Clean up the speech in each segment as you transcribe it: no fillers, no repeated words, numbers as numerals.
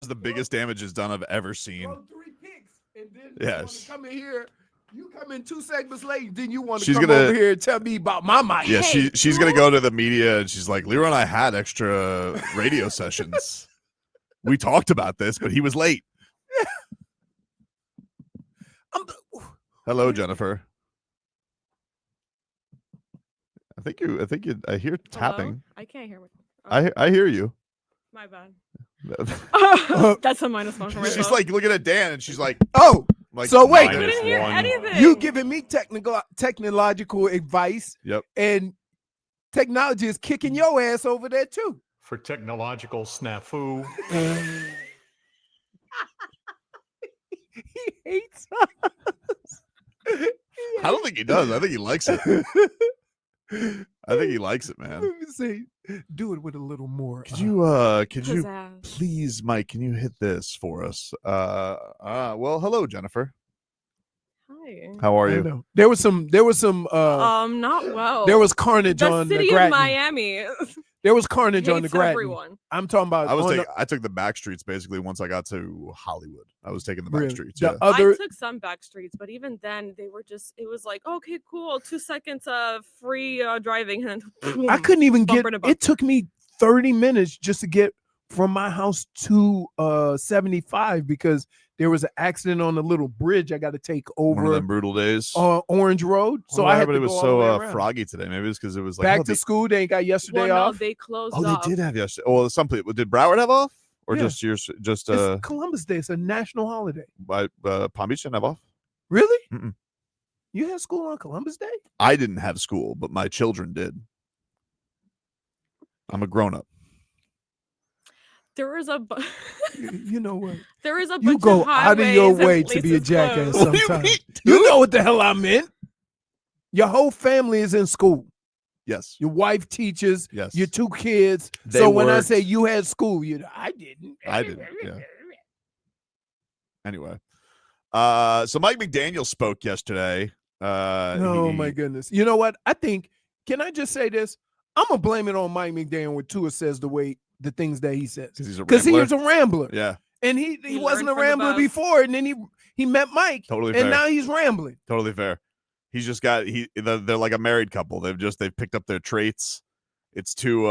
the biggest damage is done I've ever seen. Throw 3 picks, and then you want to Yes. come in here. You come in 2 segments late, then you want to She's come gonna- over here and tell me about my mic. Yeah, Hey, she's gonna go to the media and she's like, Leroy and I had extra radio sessions. We talked about this, but he was late. Hello, Jennifer. I hear tapping. I can't hear me. I hear you. My bad. Uh, That's a -1 for myself. She's like looking at Dan and she's like, Oh, like so wait. I couldn't hear anything. you giving me technological advice, Yep. and technology is kicking your ass over there too. For technological snafu. He hates us. I don't think he does. I think he likes it. I think he likes it, man. Let me say, do it with a little more. Could you Pizzazz. please, Mike, can you hit this for us? Well, hello, Jennifer. Hi. How are I you? know. There was some Not well. there was carnage the on the city of Grattan. Miami. There was carnage on the hates Grattan. everyone. I'm talking about I took the back streets basically once I got to Hollywood. I was taking the back Really? streets. The Yeah. other I took some back streets, but even then, they were just. It was like, okay, cool, 2 seconds of free driving, and then I couldn't even get bumper to bumper. it took me 30 minutes just to get from my house to 75 because there was an accident on the little bridge I got to take One of over them brutal days. Orange Road. So I had to it was go all the way so around. froggy today. Maybe it's because it was like Back to school. They ain't got yesterday well, no, off. they closed Oh, off. they did have yesterday. Well, some people did. Broward have off, or Yeah. just It's Columbus Day. It's a national holiday. by Palm Beach didn't have off. Really? Mm-mm. You had school on Columbus Day? I didn't have school, but my children did. I'm a grown up. There was a You know what? there is a You bunch go of out of your highways and way to be a places jackass closed. What do you sometimes. mean, You know what the hell I meant. Your whole family is in school. Yes. Your wife teaches. Yes. Your 2 kids. They so when I worked. say you had school, I didn't. I didn't, yeah. Anyway, so Mike McDaniel spoke yesterday. Oh my goodness. You know what? I think. Can I just say this? I'm gonna blame it on Mike McDaniel when Tua says the things that he says because he was a rambler. Yeah, and he He wasn't a learned from the rambler best. before, and then he met Mike, totally and fair. now he's rambling. Totally fair. He's just got they're like a married couple. They've picked up their traits. It's too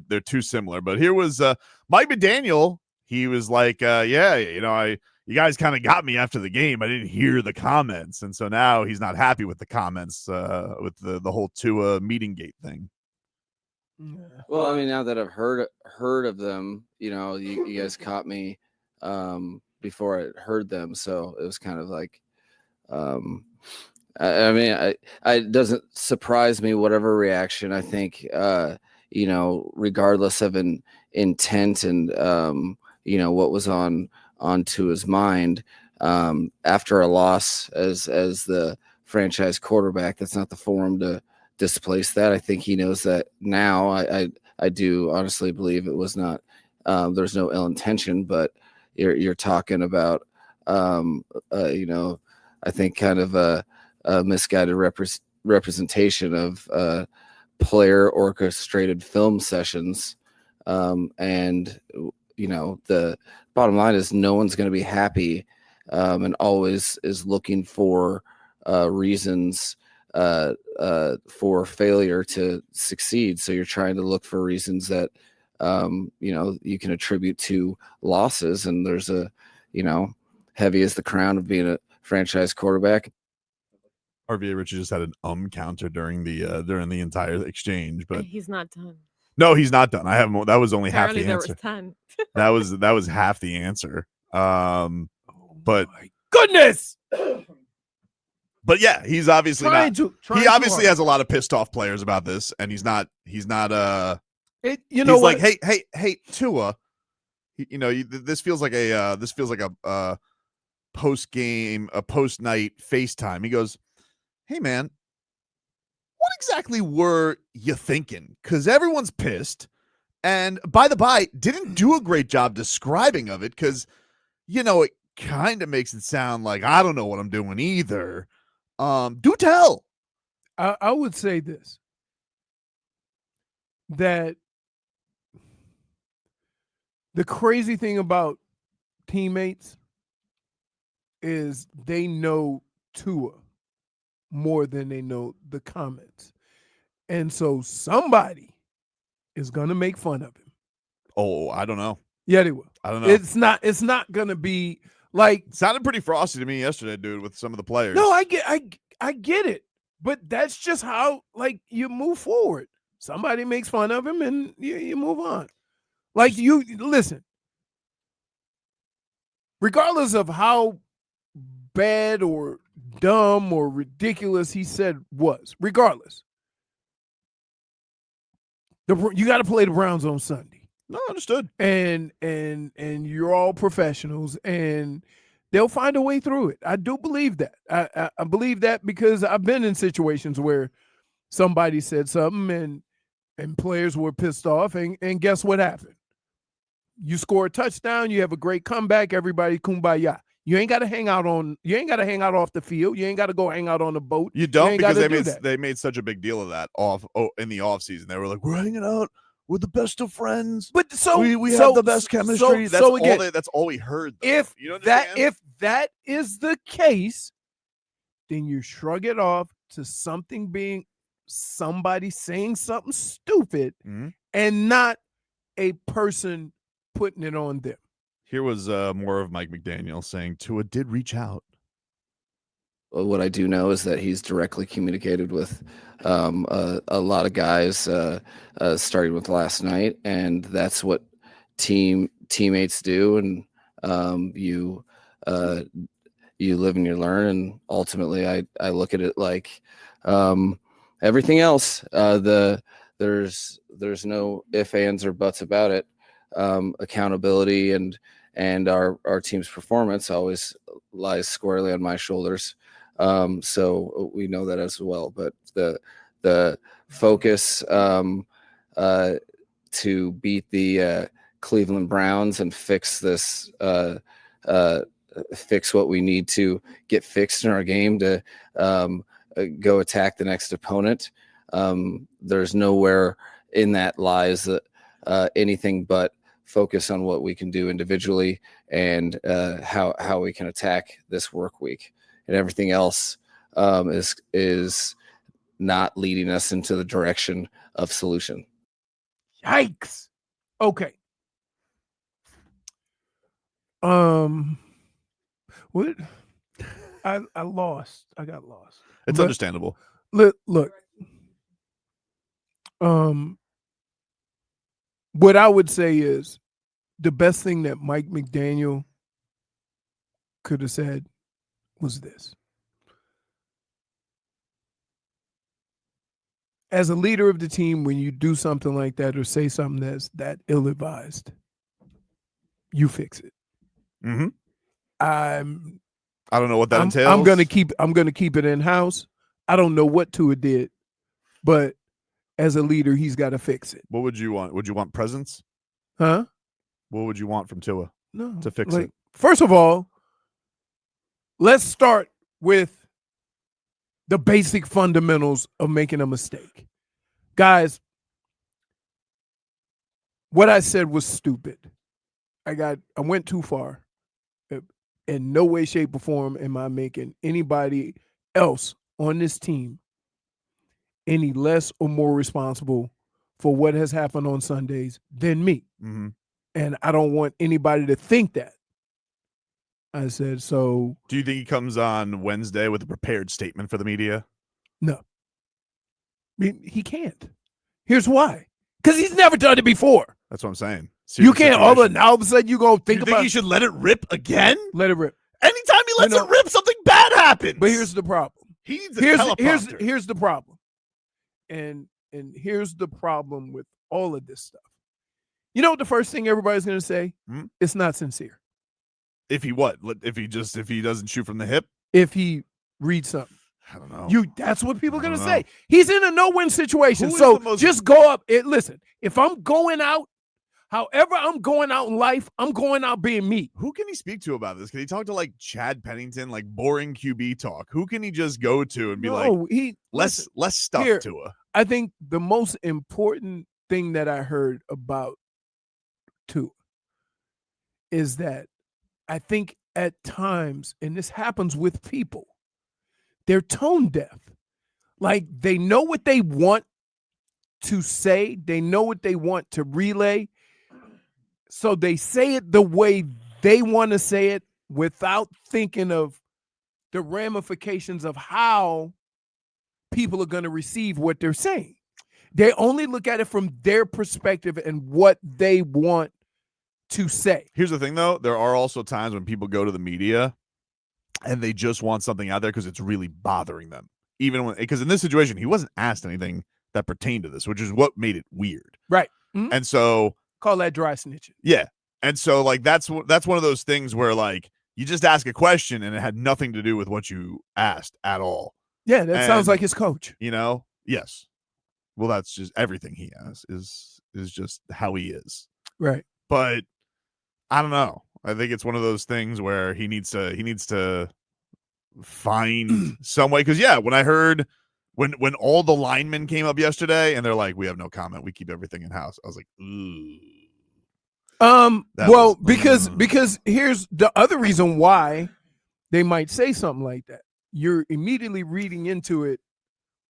they're too similar. But here was Mike McDaniel. He was like, yeah, you guys kind of got me after the game. I didn't hear the comments, and so now he's not happy with the comments with the whole Tua meeting gate thing. Well, I mean, now that I've heard of them, you guys caught me before I heard them, so it was kind of like, I mean, it doesn't surprise me whatever reaction. I think, regardless of an intent and what was onto his mind after a loss as the franchise quarterback, that's not the forum to displace that. I think he knows that now. I do honestly believe it was not there's no ill intention, but you're talking about I think kind of a misguided representation of player orchestrated film sessions, and the bottom line is no one's going to be happy, and always is looking for reasons for failure to succeed. So you're trying to look for reasons that you can attribute to losses, and there's heavy as the crown of being a franchise quarterback. RVA Richie just had an counter during the entire exchange, but And he's not done. no, he's not done. I have that was only Apparently, half there the was answer. 10. that was half the answer. But my goodness. But yeah, he's obviously Trying he too obviously hard. has a lot of pissed off players about this, and he's not He's he's what? like, hey, Tua, this feels like a post game, a post night FaceTime. He goes, hey man, what exactly were you thinking? Because everyone's pissed, and by the by, didn't do a great job describing of it, because it kind of makes it sound like I don't know what I'm doing either. Do tell. I would say this, that the crazy thing about teammates is they know Tua more than they know the comments. And so somebody is going to make fun of him. Oh, I don't know. Yeah, they will. I don't know. It's not going to be like. It sounded pretty frosty to me yesterday, dude, with some of the players. No, I get it. But that's just how, like, you move forward. Somebody makes fun of him and you move on. Like, you listen. Regardless of how bad or dumb or ridiculous he said was, regardless, you got to play the Browns on Sunday. No, understood. And you're all professionals, and they'll find a way through it. I do believe that. I believe that because I've been in situations where somebody said something and players were pissed off, and guess what happened? You score a touchdown, you have a great comeback, everybody kumbaya. You ain't got to hang out off the field. You ain't got to go hang out on the boat. You don't, because do they made such a big deal of that in the offseason. They were like, we're hanging out. We're the best of friends. But so we have the best chemistry. That's all we heard. Though. If that is the case, then you shrug it off to somebody saying something stupid, and not a person putting it on them. Here was more of Mike McDaniel saying Tua did reach out. Well, what I do know is that he's directly communicated with a lot of guys, starting with last night, and that's what teammates do. And you live and you learn. And ultimately, I look at it like everything else. There's no ifs, ands, or buts about it. Accountability and our team's performance always lies squarely on my shoulders. So we know that as well. But the focus to beat the Cleveland Browns and fix this, fix what we need to get fixed in our game to go attack the next opponent. There's nowhere in that lies anything but focus on what we can do individually and how we can attack this work week. And everything else is not leading us into the direction of solution. Yikes. Okay. What? I lost. I got lost. It's understandable. Look. What I would say is the best thing that Mike McDaniel could have said was this. As a leader of the team, when you do something like that or say something that's that ill-advised, you fix it. Mm-hmm. I don't know what that entails. I'm gonna keep it in house. I don't know what Tua did, but as a leader, he's got to fix it. What would you want? Would you want presents? Huh? What would you want from Tua to fix it? it? First of all, let's start with the basic fundamentals of making a mistake. Guys, what I said was stupid. I went too far. In no way, shape, or form am I making anybody else on this team any less or more responsible for what has happened on Sundays than me. Mm-hmm. And I don't want anybody to think that. I said, so. Do you think he comes on Wednesday with a prepared statement for the media? No. I mean, he can't. Here's why. Because he's never done it before. That's what I'm saying. You can't all of a sudden you go think about. You should let it rip again? Let it rip. Anytime he lets it rip, something bad happens. But here's the problem. He needs a teleprompter. Here's the problem. And here's the problem with all of this stuff. You know what the first thing everybody's going to say? It's not sincere. If he what? If he doesn't shoot from the hip? If he reads something. I don't know. That's what people are going to say. He's in a no-win situation. Just go up. Listen, if I'm going out, however I'm going out in life, I'm going out being me. Who can he speak to about this? Can he talk to like Chad Pennington, like boring QB talk? Who can he just go to and be less stuff here, to her? I think the most important thing that I heard about Tua is that I think at times, and this happens with people, they're tone deaf. Like they know what they want to say, they know what they want to relay. So they say it the way they want to say it without thinking of the ramifications of how people are going to receive what they're saying. They only look at it from their perspective and what they want to say. Here's the thing, though. There are also times when people go to the media and they just want something out there because it's really bothering them. Even when, because in this situation, he wasn't asked anything that pertained to this, which is what made it weird. Right. Mm-hmm. And so, call that dry snitching. Yeah. And so, like, that's one of those things where, like, you just ask a question and it had nothing to do with what you asked at all. Yeah, that sounds like his coach. You know? Yes. Well, that's just everything he has is just how he is. Right. But I don't know. I think it's one of those things where he needs to find some way. Because when I heard when all the linemen came up yesterday and they're like, we have no comment, we keep everything in house. I was like, ooh. Because here's the other reason why they might say something like that. You're immediately reading into it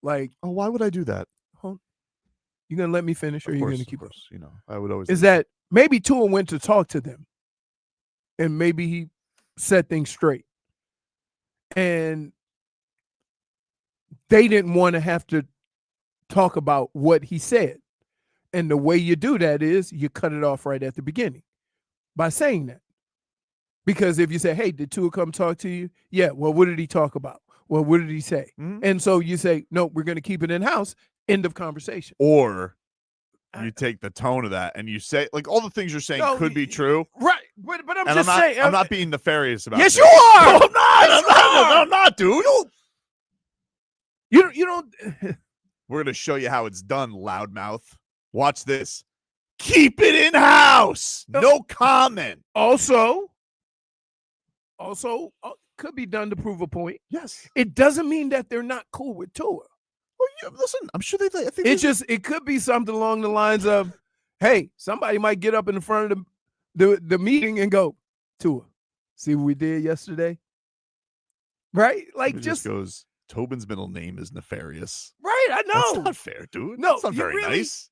like, oh, why would I do that? You gonna let me finish, or are you gonna keep it? You know, I would always. Is that maybe Tua went to talk to them, and maybe he set things straight, and they didn't want to have to talk about what he said. And the way you do that is you cut it off right at the beginning by saying that. Because if you say, hey, did Tua come talk to you? Yeah. Well, what did he talk about? Well, what did he say? Mm-hmm. And so you say, no, we're going to keep it in house. End of conversation. Or you take the tone of that and you say, like, all the things you're saying could be true. Right. But I'm just saying. I'm not being nefarious about it. Yes, you are. No, I'm not. I'm not, dude. You don't. We're going to show you how it's done, loudmouth. Watch this. Keep it in house. No comment. Also, could be done to prove a point. Yes. It doesn't mean that they're not cool with Tua. Well, yeah, listen, I'm sure I think it could be something along the lines of, hey, somebody might get up in the front of the meeting and go, Tua, see what we did yesterday? Right? Like it just goes, Tobin's middle name is nefarious. Right, I know. That's not fair, dude. No, that's not very nice.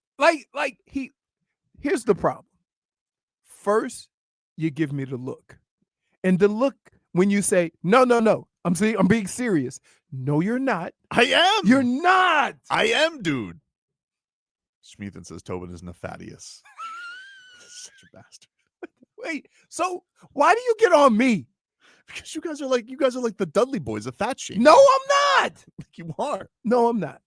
Here's the problem. First, you give me the look. And the look when you say, no, I'm being serious. No, you're not. I am. You're not. I am, dude. Schmeathan says Tobin is nefarious. Such a bastard. Wait, so why do you get on me? Because you guys are like the Dudley boys of fat shame. No, I'm not. You are. No, I'm not.